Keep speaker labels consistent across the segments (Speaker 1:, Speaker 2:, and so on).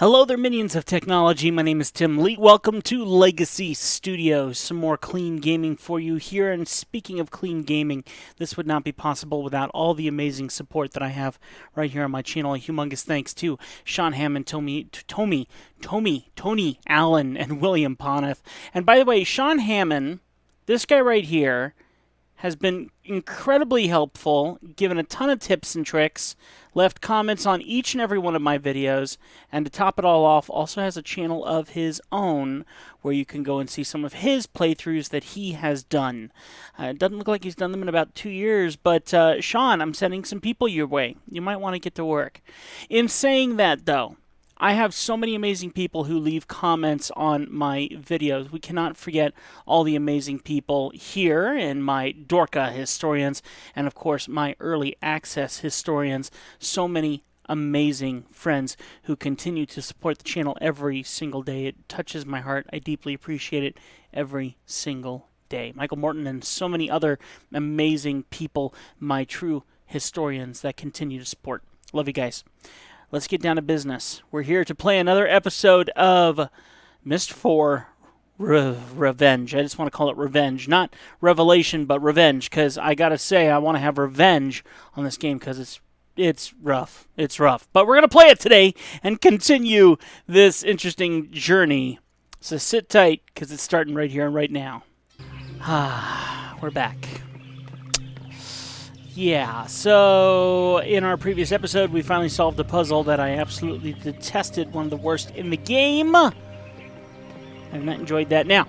Speaker 1: Hello there, minions of technology. My name is Tim Lee. Welcome to Legacy Studios. Some more clean gaming for you here. And speaking of clean gaming, this would not be possible without all the amazing support that I have right here on my channel. A humongous thanks to Sean Hammond, Tony Allen, and William Poneth. And by the way, Sean Hammond, this guy right here, has been incredibly helpful, given a ton of tips and tricks, left comments on each and every one of my videos, and to top it all off, also has a channel of his own where you can go and see some of his playthroughs that he has done. It doesn't look like he's done them in about 2 years, but Sean, I'm sending some people your way. You might want to get to work. In saying that, though, I have so many amazing people who leave comments on my videos. We cannot forget all the amazing people here and my Dorka historians and, of course, my early access historians. So many amazing friends who continue to support the channel every single day. It touches my heart. I deeply appreciate it every single day. Michael Morton and so many other amazing people, my true historians that continue to support. Love you guys. Let's get down to business. We're here to play another episode of MYST 4 Revenge. I just want to call it Revenge. Not Revelation, but Revenge, because I got to say I want to have revenge on this game because it's rough. It's rough. But we're going to play it today and continue this interesting journey. So sit tight because it's starting right here and right now. We're back. Yeah, so in our previous episode, we finally solved a puzzle that I absolutely detested, one of the worst in the game. I've not enjoyed that. Now,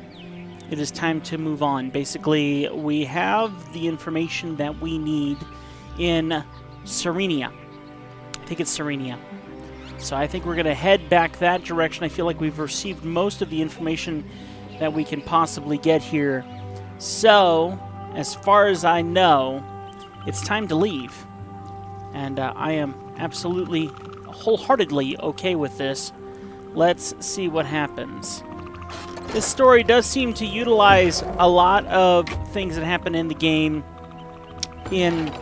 Speaker 1: it is time to move on. Basically, we have the information that we need in Serenia. I think it's Serenia. So I think we're going to head back that direction. I feel like we've received most of the information that we can possibly get here. So, as far as I know, it's time to leave, and I am absolutely, wholeheartedly okay with this. Let's see what happens. This story does seem to utilize a lot of things that happen in the game in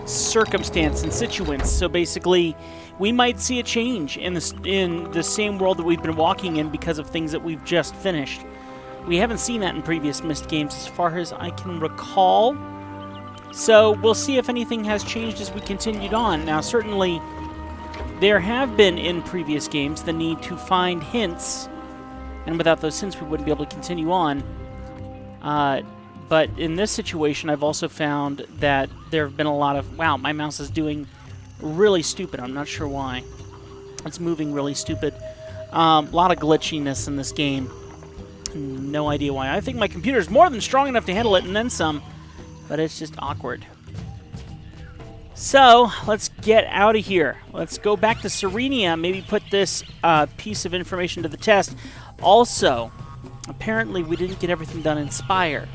Speaker 1: circumstance and situance. So basically, we might see a change in the same world that we've been walking in because of things that we've just finished. We haven't seen that in previous MYST games as far as I can recall. So we'll see if anything has changed as we continued on. Now, certainly, there have been in previous games the need to find hints, and without those hints, we wouldn't be able to continue on. But in this situation, I've also found that there have been a lot of... Wow, my mouse is doing really stupid. I'm not sure why. It's moving really stupid. A lot of glitchiness in this game. No idea why. I think my computer is more than strong enough to handle it, and then some. But it's just awkward. So, let's get out of here. Let's go back to Serenia, maybe put this piece of information to the test. Also, apparently we didn't get everything done in Spire.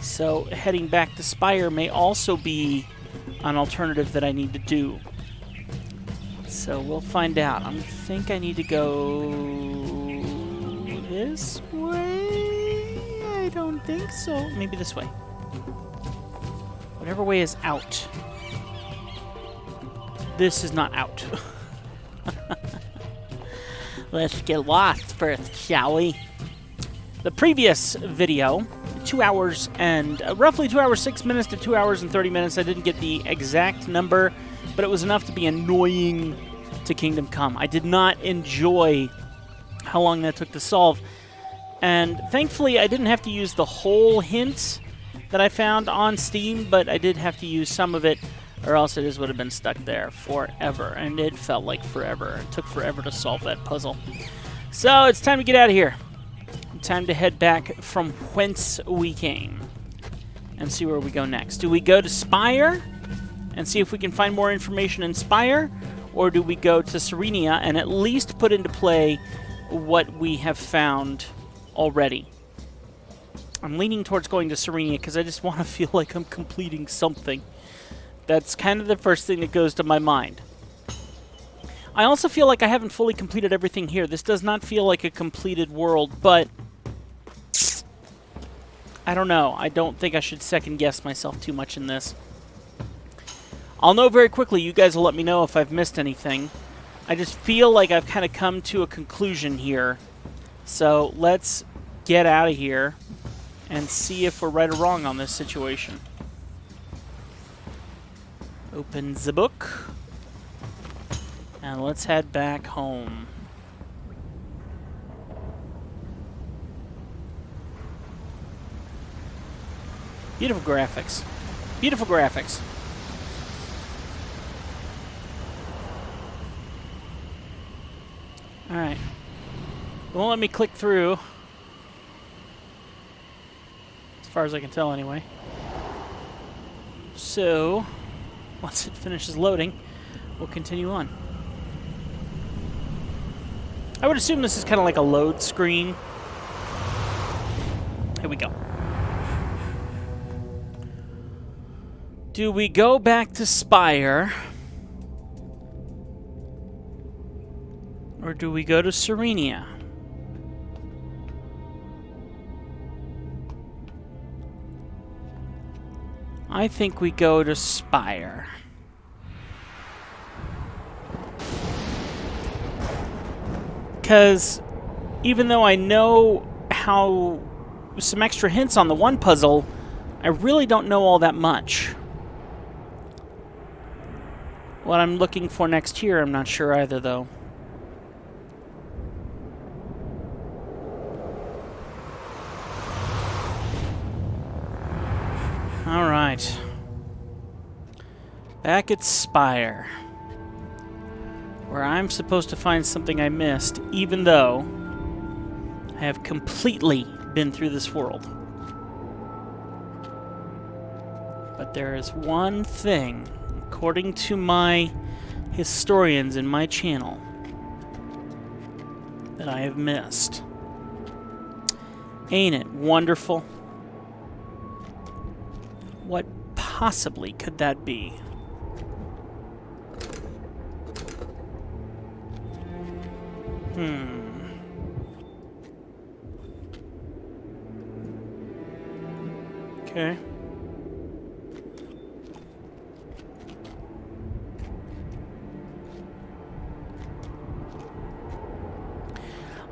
Speaker 1: So, heading back to Spire may also be an alternative that I need to do. So, we'll find out. I think I need to go this way? I don't think so. Maybe this way. Whatever way is out. This is not out. Let's get lost first, shall we? The previous video, 2 hours and roughly 2 hours 6 minutes to 2 hours and 30 minutes. I didn't get the exact number, but it was enough to be annoying to Kingdom Come. I did not enjoy how long that took to solve. And thankfully, I didn't have to use the whole hint that I found on Steam, but I did have to use some of it, or else it just would have been stuck there forever, and it felt like forever. It took forever to solve that puzzle. So it's time to get out of here. Time to head back from whence we came and see where we go next. Do we go to Spire and see if we can find more information in Spire, or do we go to Serenia and at least put into play what we have found already? I'm leaning towards going to Serenia because I just want to feel like I'm completing something. That's kind of the first thing that goes to my mind. I also feel like I haven't fully completed everything here. This does not feel like a completed world, but I don't know. I don't think I should second-guess myself too much in this. I'll know very quickly. You guys will let me know if I've missed anything. I just feel like I've kind of come to a conclusion here. So let's get out of here and see if we're right or wrong on this situation. Open the book. And let's head back home. Beautiful graphics. Beautiful graphics. Alright. It won't let me click through. As far as I can tell, anyway. So, once it finishes loading, we'll continue on. I would assume this is kind of like a load screen. Here we go. Do we go back to Spire? Or do we go to Serenia? I think we go to Spire. Because even though I know how some extra hints on the one puzzle, I really don't know all that much. What I'm looking for next here, I'm not sure either, though. All right. Back at Spire, where I'm supposed to find something I missed, even though I have completely been through this world. But there is one thing, according to my historians in my channel, that I have missed. Ain't it wonderful? What possibly could that be? Okay.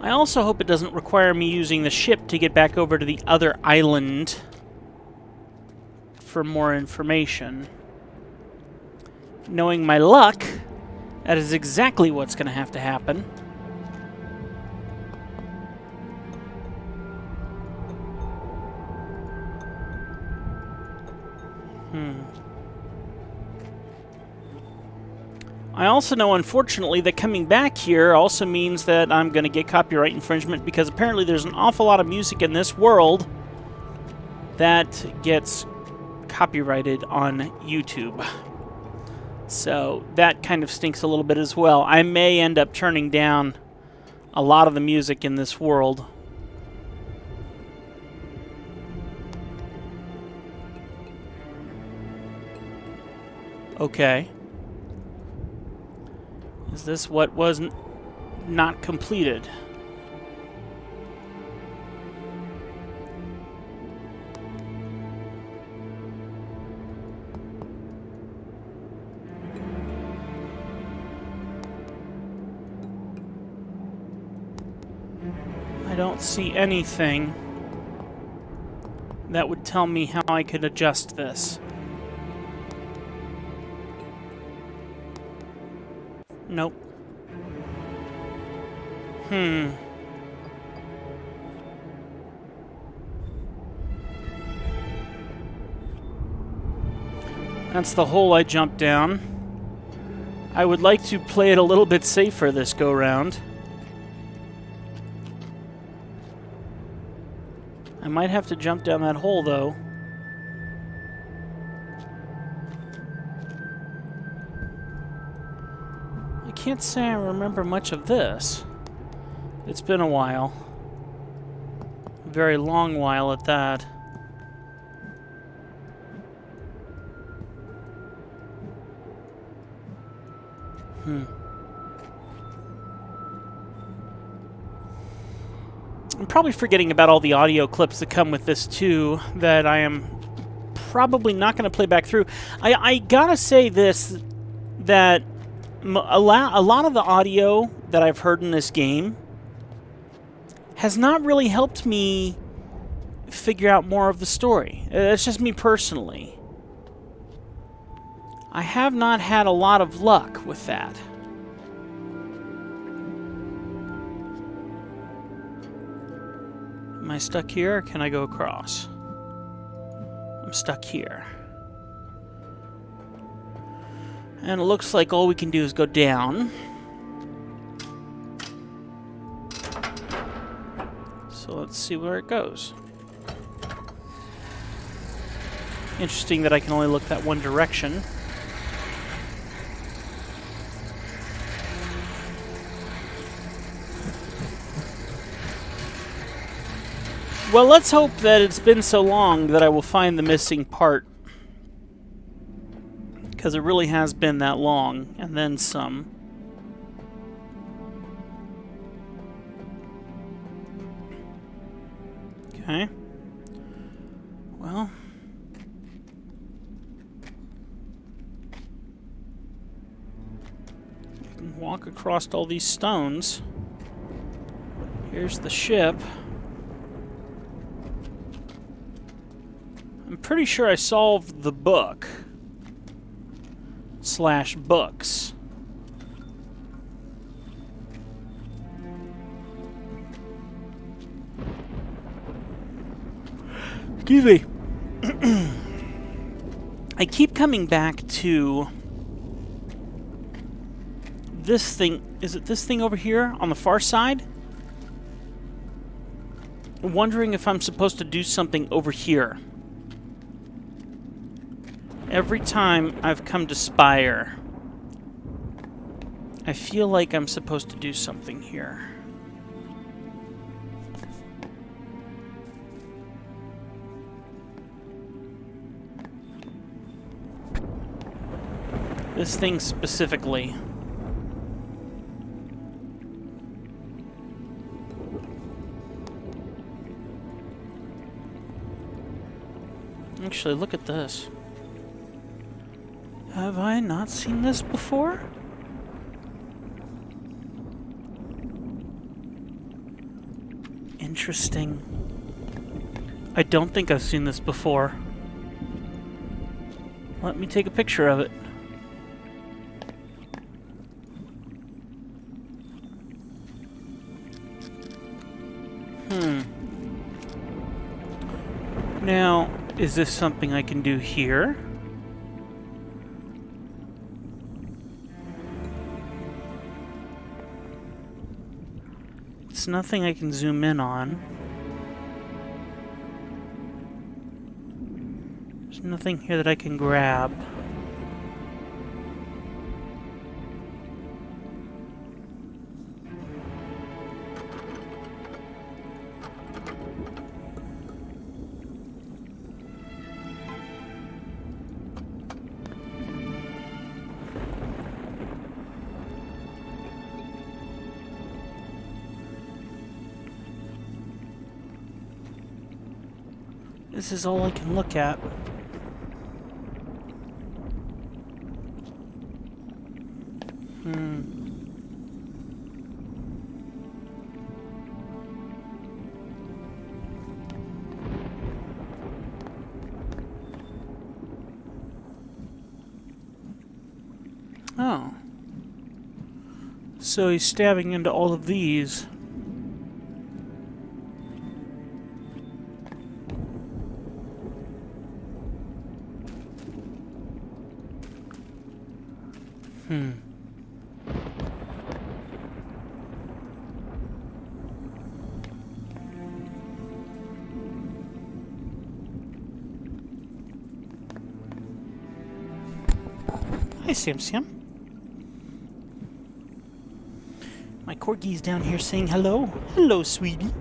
Speaker 1: I also hope it doesn't require me using the ship to get back over to the other island for more information. Knowing my luck, that is exactly what's going to have to happen. I also know, unfortunately, that coming back here also means that I'm going to get copyright infringement, because apparently there's an awful lot of music in this world that gets copyrighted on YouTube. So that kind of stinks a little bit as well. I may end up turning down a lot of the music in this world. Okay. Is this what was not completed? I don't see anything that would tell me how I could adjust this. Nope. That's the hole I jumped down. I would like to play it a little bit safer this go-round. I might have to jump down that hole, though. I can't say I remember much of this. It's been a while. A very long while at that. I'm probably forgetting about all the audio clips that come with this, too, that I am probably not going to play back through. I gotta say this, that a lot of the audio that I've heard in this game has not really helped me figure out more of the story. That's just me personally. I have not had a lot of luck with that. Am I stuck here, or can I go across? I'm stuck here. And it looks like all we can do is go down. So let's see where it goes. Interesting that I can only look that one direction. Well, let's hope that it's been so long that I will find the missing part. Because it really has been that long, and then some. Okay. Well. I can walk across all these stones. Here's the ship. I'm pretty sure I solved the book. / books. Excuse me. I keep coming back to this thing. Is it this thing over here on the far side? I'm wondering if I'm supposed to do something over here. Every time I've come to Spire, I feel like I'm supposed to do something here. This thing specifically. Actually, look at this. Have I not seen this before? Interesting. I don't think I've seen this before. Let me take a picture of it. Now, is this something I can do here? It's nothing I can zoom in on. There's nothing here that I can grab. This is all I can look at. Oh. So he's stabbing into all of these. Hi, Sam. My corgi's down here saying hello. Hello, sweetie.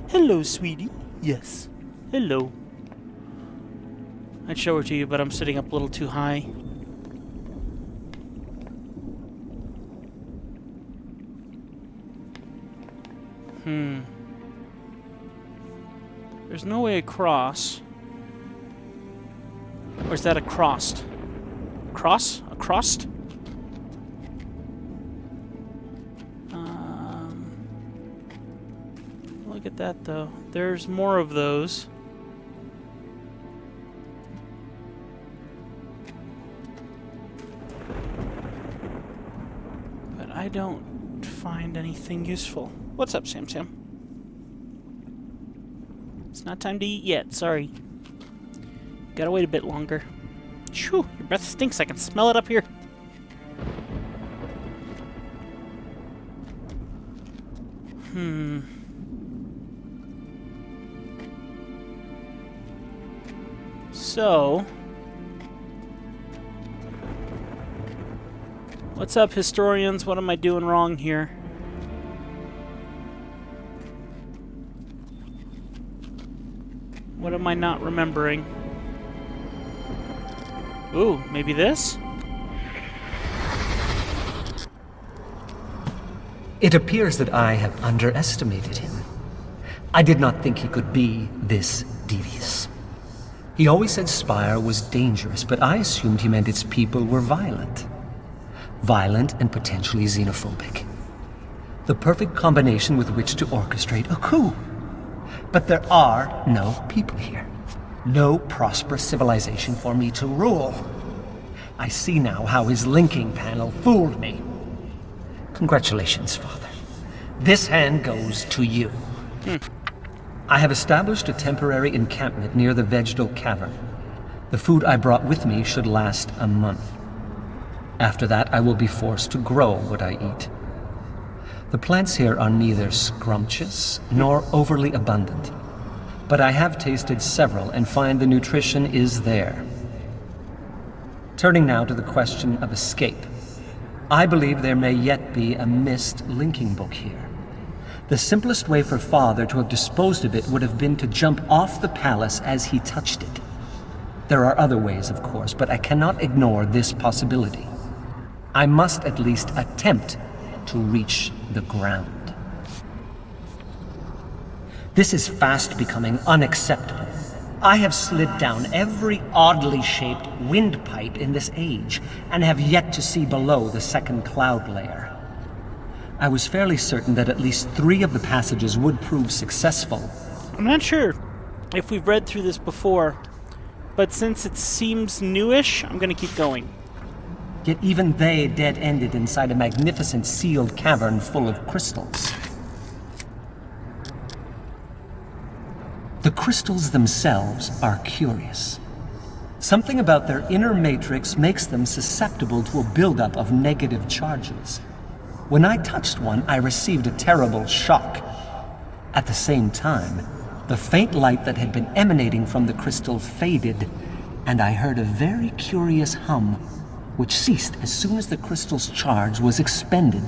Speaker 1: Hello, sweetie. Yes. Hello. I'd show her to you, but I'm sitting up a little too high. There's no way across. Or is that a crossed? Cross? A crossed? Look at that, though. There's more of those. But I don't find anything useful. What's up, Sam? It's not time to eat yet, sorry. Gotta wait a bit longer. Phew, your breath stinks. I can smell it up here. So, what's up, historians? What am I doing wrong here? What am I not remembering? Ooh, maybe this?
Speaker 2: It appears that I have underestimated him. I did not think he could be this devious. He always said Spire was dangerous, but I assumed he meant its people were violent. Violent and potentially xenophobic. The perfect combination with which to orchestrate a coup. But there are no people here. No prosperous civilization for me to rule. I see now how his linking panel fooled me. Congratulations, Father. This hand goes to you. I have established a temporary encampment near the vegetal cavern. The food I brought with me should last a month. After that, I will be forced to grow what I eat. The plants here are neither scrumptious nor overly abundant, but I have tasted several and find the nutrition is there. Turning now to the question of escape. I believe there may yet be a MYST linking book here. The simplest way for Father to have disposed of it would have been to jump off the palace as he touched it. There are other ways, of course, but I cannot ignore this possibility. I must at least attempt to reach the ground. This is fast becoming unacceptable. I have slid down every oddly shaped windpipe in this age, and have yet to see below the second cloud layer. I was fairly certain that at least 3 of the passages would prove successful.
Speaker 1: I'm not sure if we've read through this before, but since it seems newish, I'm going to keep going.
Speaker 2: Yet even they dead-ended inside a magnificent sealed cavern full of crystals. The crystals themselves are curious. Something about their inner matrix makes them susceptible to a buildup of negative charges. When I touched one, I received a terrible shock. At the same time, the faint light that had been emanating from the crystal faded, and I heard a very curious hum, which ceased as soon as the crystal's charge was expended.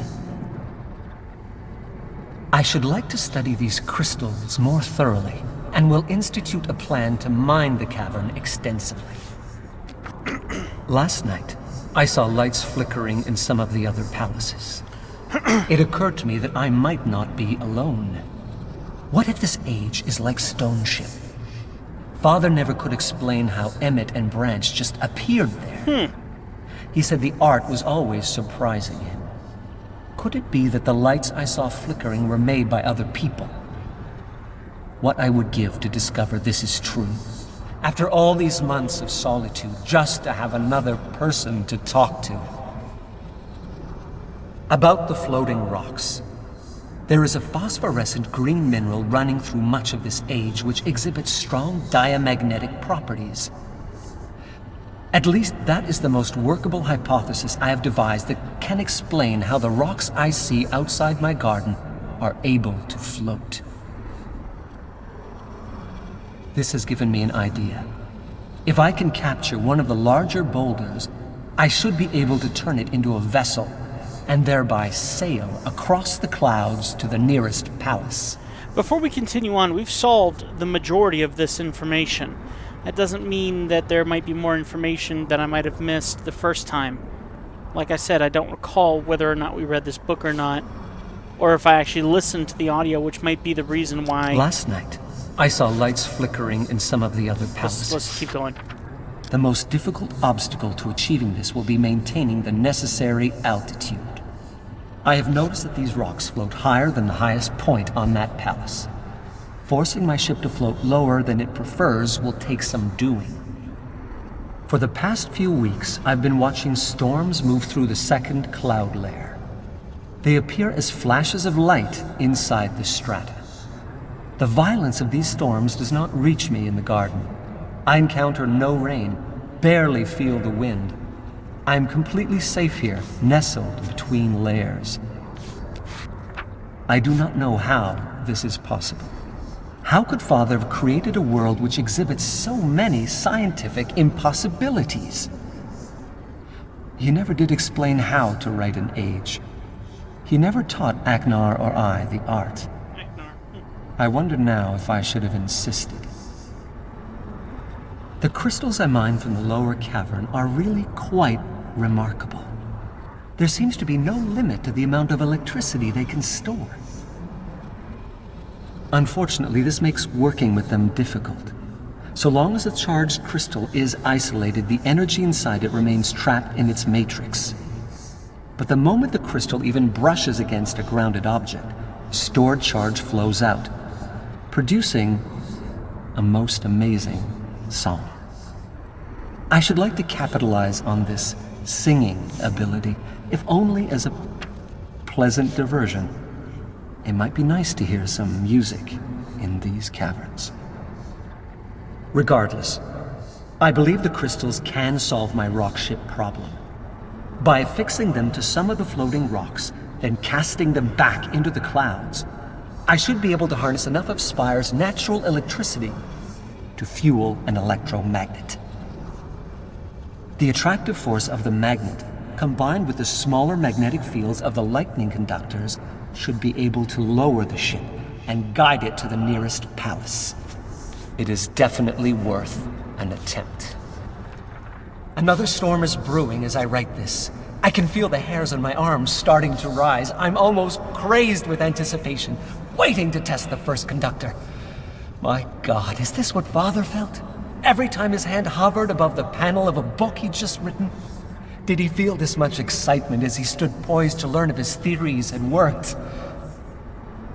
Speaker 2: I should like to study these crystals more thoroughly, and will institute a plan to mine the cavern extensively. Last night, I saw lights flickering in some of the other palaces. It occurred to me that I might not be alone. What if this age is like Stone Ship? Father never could explain how Emmett and Branch just appeared there. He said the art was always surprising him. Could it be that the lights I saw flickering were made by other people? What I would give to discover this is true. After all these months of solitude, just to have another person to talk to. About the floating rocks. There is a phosphorescent green mineral running through much of this age which exhibits strong diamagnetic properties. At least that is the most workable hypothesis I have devised that can explain how the rocks I see outside my garden are able to float. This has given me an idea. If I can capture one of the larger boulders, I should be able to turn it into a vessel and thereby sail across the clouds to the nearest palace.
Speaker 1: Before we continue on, we've solved the majority of this information. That doesn't mean that there might be more information that I might have missed the first time. Like I said, I don't recall whether or not we read this book or not, or if I actually listened to the audio, which might be the reason why...
Speaker 2: Last night, I saw lights flickering in some of the other palaces.
Speaker 1: Let's keep going.
Speaker 2: The most difficult obstacle to achieving this will be maintaining the necessary altitude. I have noticed that these rocks float higher than the highest point on that palace. Forcing my ship to float lower than it prefers will take some doing. For the past few weeks, I've been watching storms move through the second cloud layer. They appear as flashes of light inside the strata. The violence of these storms does not reach me in the garden. I encounter no rain, barely feel the wind. I am completely safe here, nestled between layers. I do not know how this is possible. How could Father have created a world which exhibits so many scientific impossibilities? He never did explain how to write an age. He never taught Aknar or I the art. I wonder now if I should have insisted. The crystals I mined from the lower cavern are really quite remarkable. There seems to be no limit to the amount of electricity they can store. Unfortunately, this makes working with them difficult. So long as a charged crystal is isolated, the energy inside it remains trapped in its matrix. But the moment the crystal even brushes against a grounded object, stored charge flows out, producing a most amazing song. I should like to capitalize on this singing ability, if only as a pleasant diversion. It might be nice to hear some music in these caverns. Regardless, I believe the crystals can solve my rock ship problem. By affixing them to some of the floating rocks, then casting them back into the clouds, I should be able to harness enough of Spire's natural electricity to fuel an electromagnet. The attractive force of the magnet, combined with the smaller magnetic fields of the lightning conductors, should be able to lower the ship and guide it to the nearest palace. It is definitely worth an attempt. Another storm is brewing as I write this. I can feel the hairs on my arms starting to rise. I'm almost crazed with anticipation, waiting to test the first conductor. My God, is this what Father felt? Every time his hand hovered above the panel of a book he'd just written? Did he feel this much excitement as he stood poised to learn of his theories and works?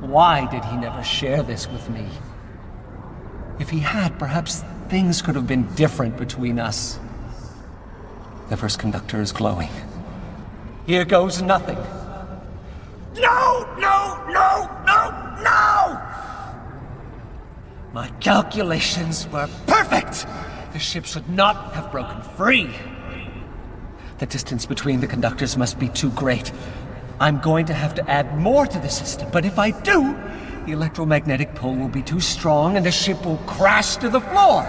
Speaker 2: Why did he never share this with me? If he had, perhaps things could have been different between us. The first conductor is glowing. Here goes nothing. No, no, no, no, no! My calculations were perfect! The ship should not have broken free. The distance between the conductors must be too great. I'm going to have to add more to the system, but if I do, the electromagnetic pull will be too strong and the ship will crash to the floor.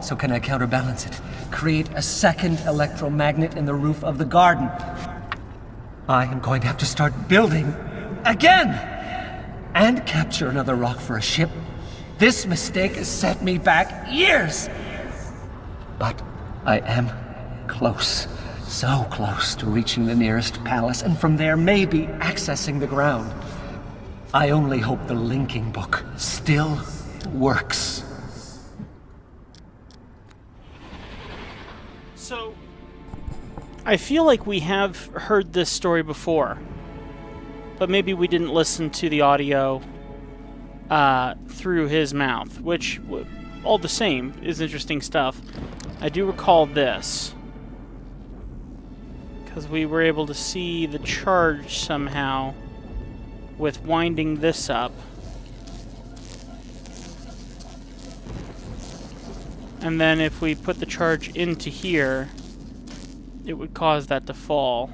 Speaker 2: So can I counterbalance it? Create a second electromagnet in the roof of the garden. I am going to have to start building again! And capture another rock for a ship. This mistake has set me back years! But I am close. So close to reaching the nearest palace, and from there maybe accessing the ground. I only hope the linking book still works.
Speaker 1: So, I feel like we have heard this story before, but maybe we didn't listen to the audio through his mouth, which, all the same, is interesting stuff. I do recall this, because we were able to see the charge somehow with winding this up. And then if we put the charge into here, it would cause that to fall.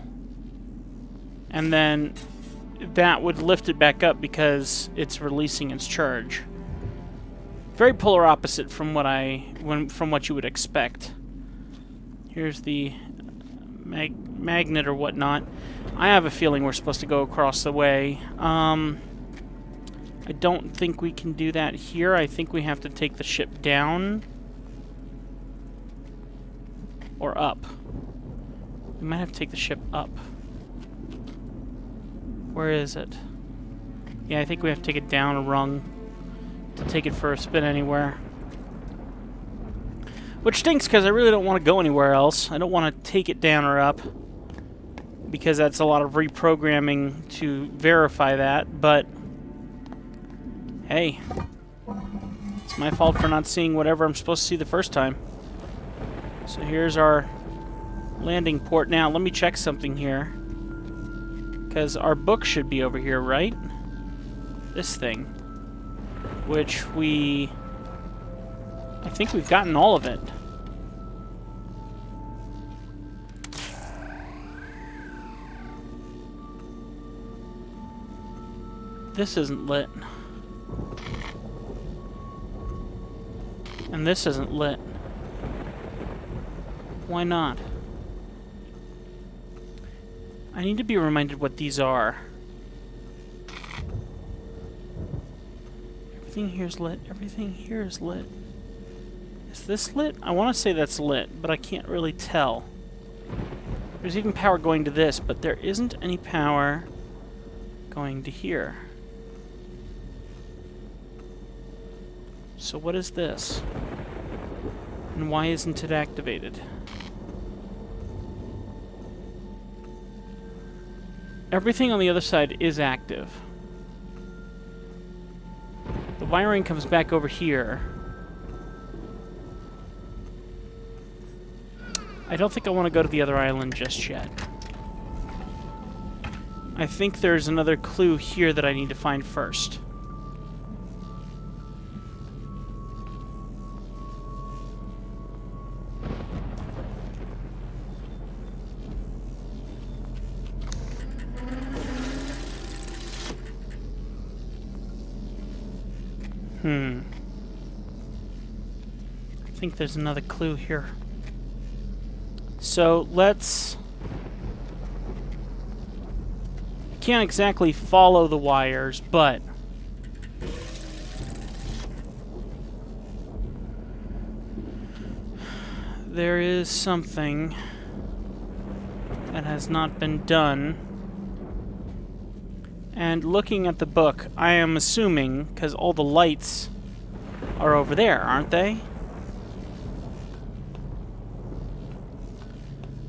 Speaker 1: And then that would lift it back up because it's releasing its charge. Very polar opposite from what you would expect. Here's the magnet or whatnot. I have a feeling we're supposed to go across the way. I don't think we can do that here. I think we have to take the ship down or up. We might have to take the ship up. Where is it? Yeah, I think we have to take it down a rung to take it for a spin anywhere. Which stinks, because I really don't want to go anywhere else. I don't want to take it down or up, because that's a lot of reprogramming to verify that, but hey, My fault for not seeing whatever I'm supposed to see the first time. So here's our landing port. Now, let me check something here. Because our book should be over here, right? This thing. Which we... I think we've gotten all of it. This isn't lit. And this isn't lit. Why not? I need to be reminded what these are. Everything here is lit. Everything here is lit. Is this lit? I want to say that's lit, but I can't really tell. There's even power going to this, but there isn't any power going to here. So what is this? And why isn't it activated? Everything on the other side is active. The wiring comes back over here. I don't think I want to go to the other island just yet. I think there's another clue here that I need to find first. I think there's another clue here. So let's... Can't exactly follow the wires, but... there is something that has not been done. And looking at the book, I am assuming, because all the lights are over there, aren't they?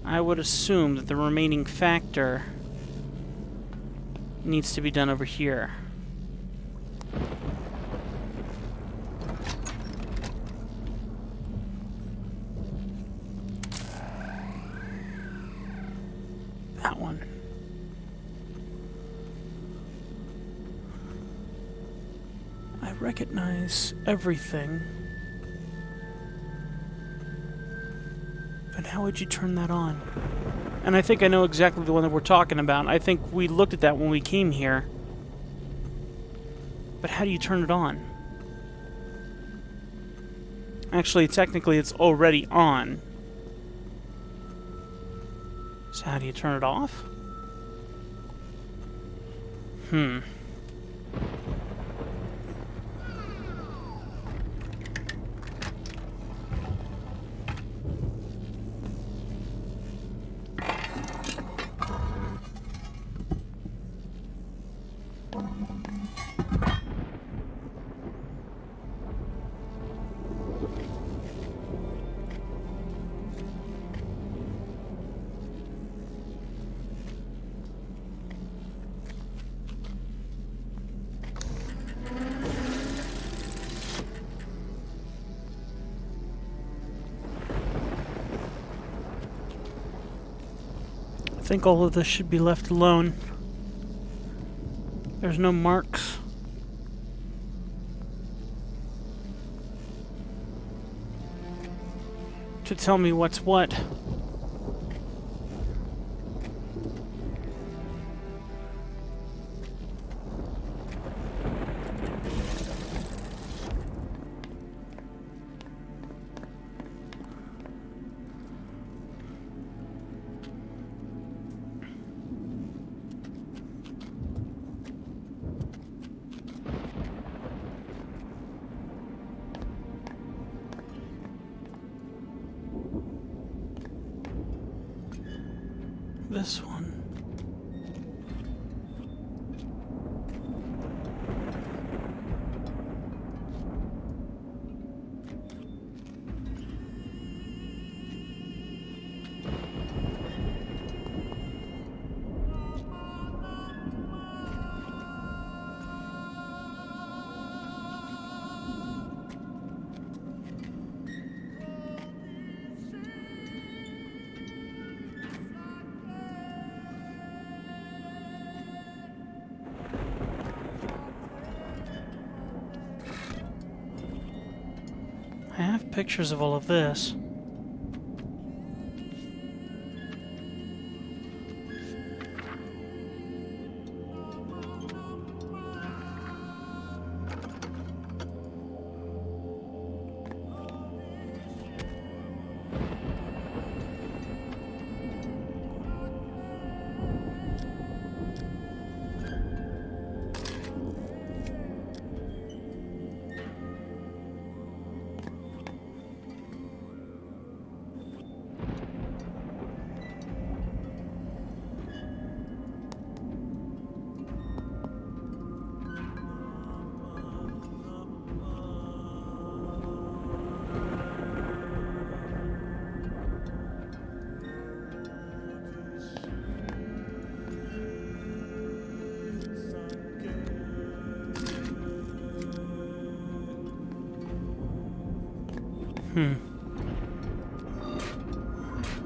Speaker 1: I would assume that the remaining factor needs to be done over here. That one. I recognize everything. But how would you turn that on? And I think I know exactly the one that we're talking about. I think we looked at that when we came here. But how do you turn it on? Actually, technically, it's already on. So how do you turn it off? I think all of this should be left alone. There's no marks. To tell me what's what. This one. I have pictures of all of this.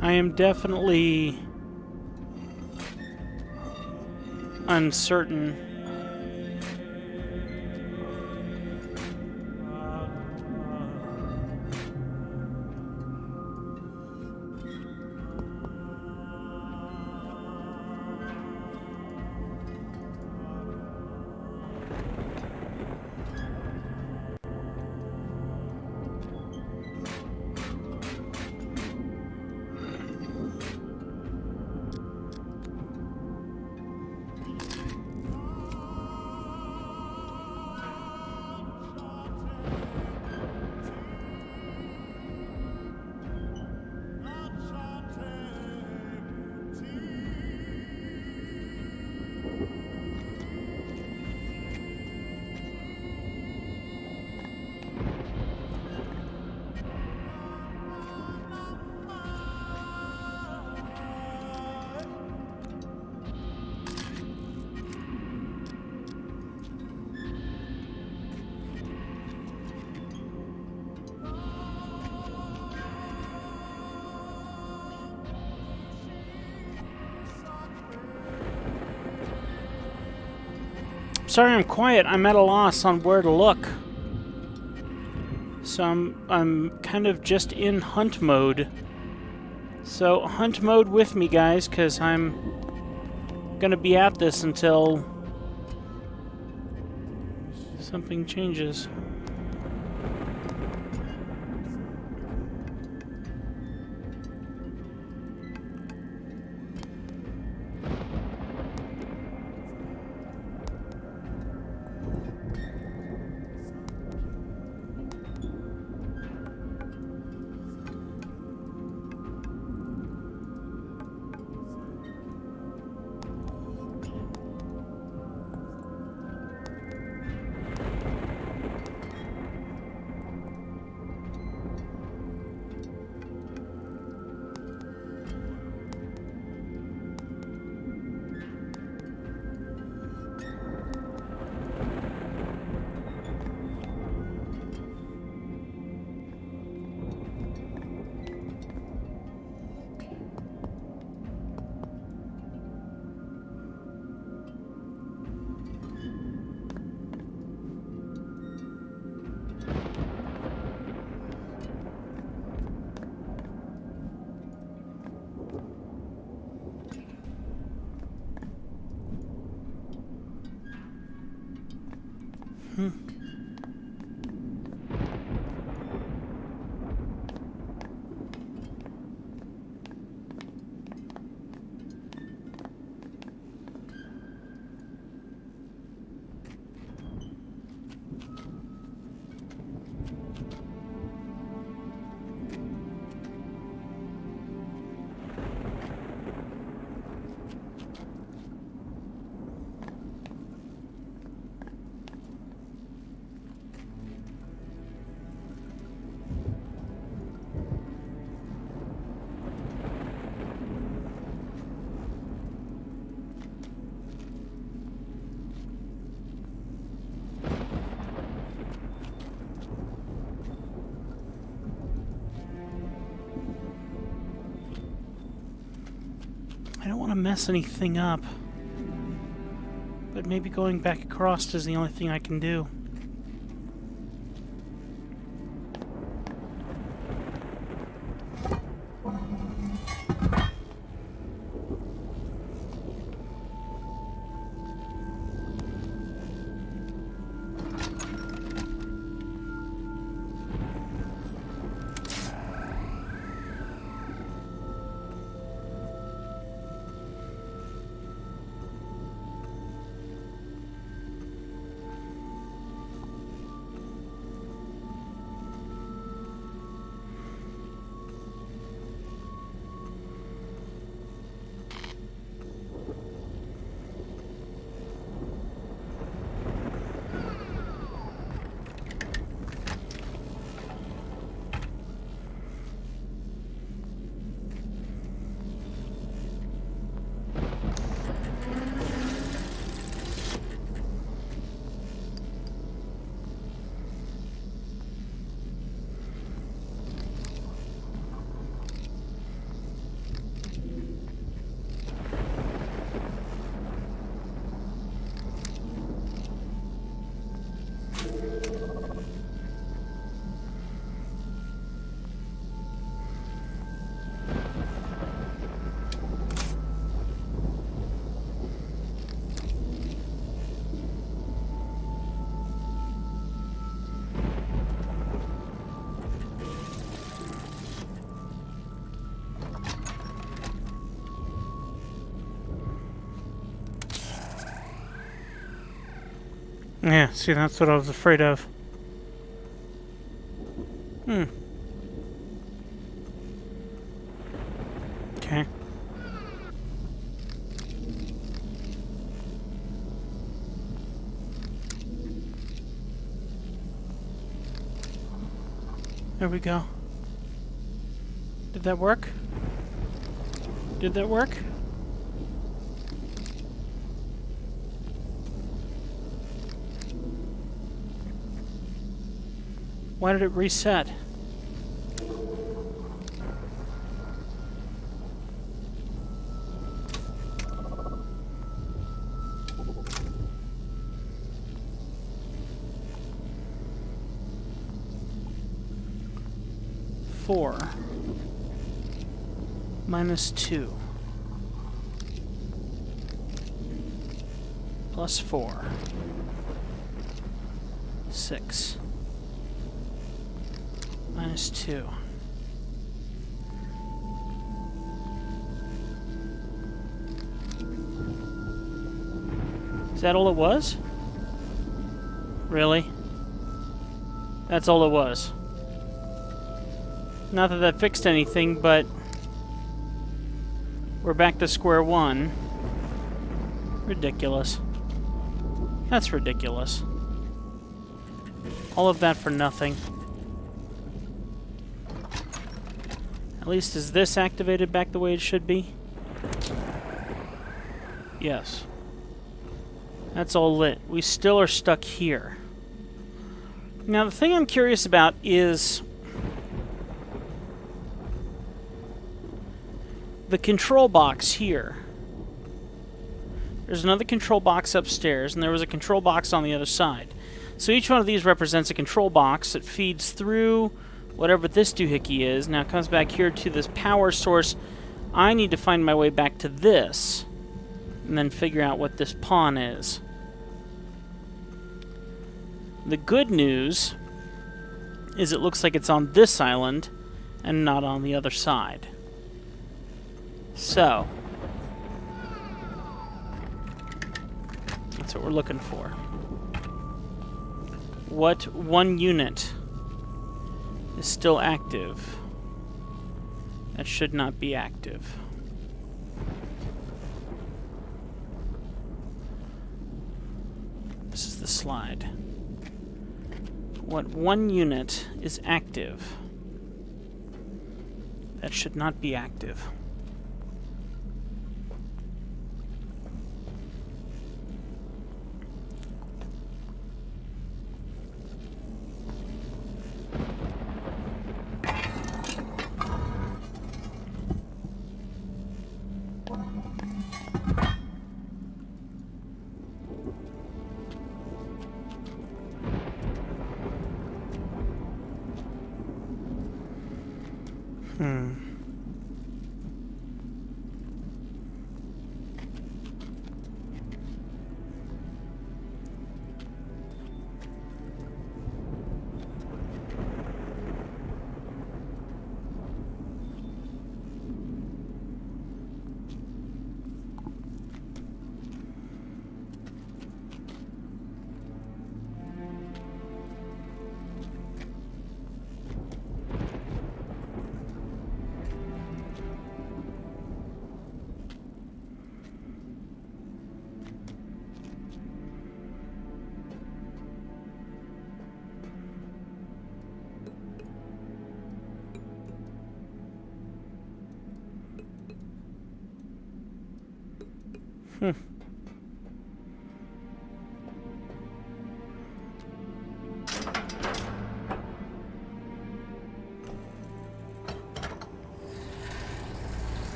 Speaker 1: I am definitely uncertain. Sorry I'm quiet. I'm at a loss on where to look. So I'm kind of just in hunt mode. So hunt mode with me, guys, because I'm gonna be at this until something changes. I don't want to mess anything up, but maybe going back across is the only thing I can do. Yeah, see, that's what I was afraid of. Okay. There we go. Did that work? Did that work? Why did it reset? Four minus 2 plus 4 6 minus 2. Is that all it was? Really? That's all it was. Not that that fixed anything, but we're back to square one. Ridiculous. That's ridiculous. All of that for nothing. At least is this activated back the way it should be? Yes. That's all lit. We still are stuck here. Now the thing I'm curious about is the control box here. There's another control box upstairs, and there was a control box on the other side. So each one of these represents a control box that feeds through whatever this doohickey is. Now it comes back here to this power source. I need to find my way back to this, and then figure out what this pawn is. The good news is it looks like it's on this island, and not on the other side. So, that's what we're looking for. What one unit is still active that should not be active? This is the slide. What one unit is active that should not be active?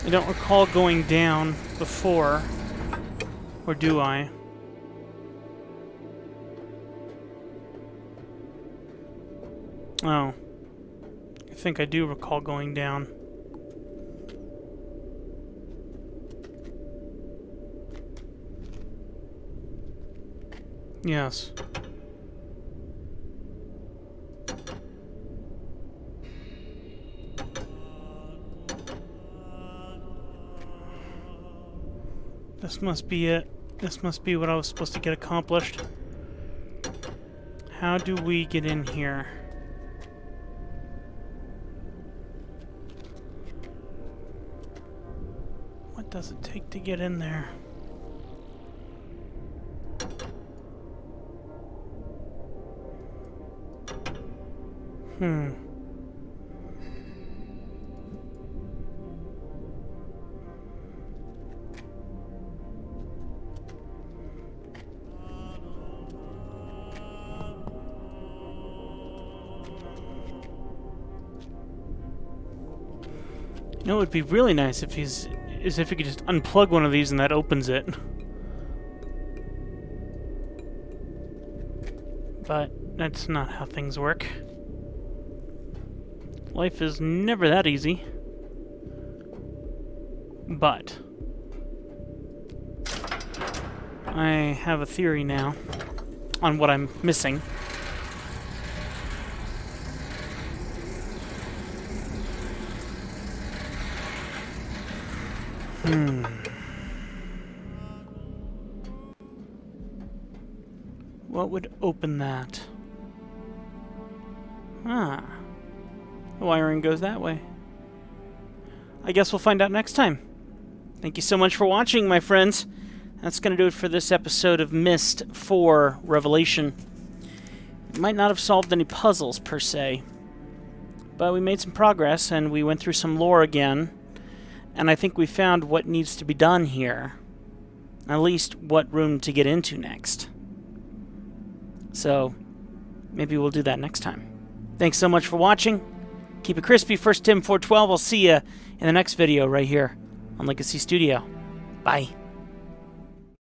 Speaker 1: I don't recall going down before, or do I? Oh. I think I do recall going down. Yes. This must be it. This must be what I was supposed to get accomplished. How do we get in here? What does it take to get in there? You know, it would be really nice if if he could just unplug one of these and that opens it. But that's not how things work. Life is never that easy. But I have a theory now on what I'm missing. What would open that? Ah. The wiring goes that way. I guess we'll find out next time. Thank you so much for watching, my friends. That's going to do it for this episode of MYST 4 Revelation. We might not have solved any puzzles, per se. But we made some progress, and we went through some lore again. And I think we found what needs to be done here. At least what room to get into next. So, maybe we'll do that next time. Thanks so much for watching. Keep it crispy, First Tim 412. I'll see you in the next video right here on Legacy Studio. Bye.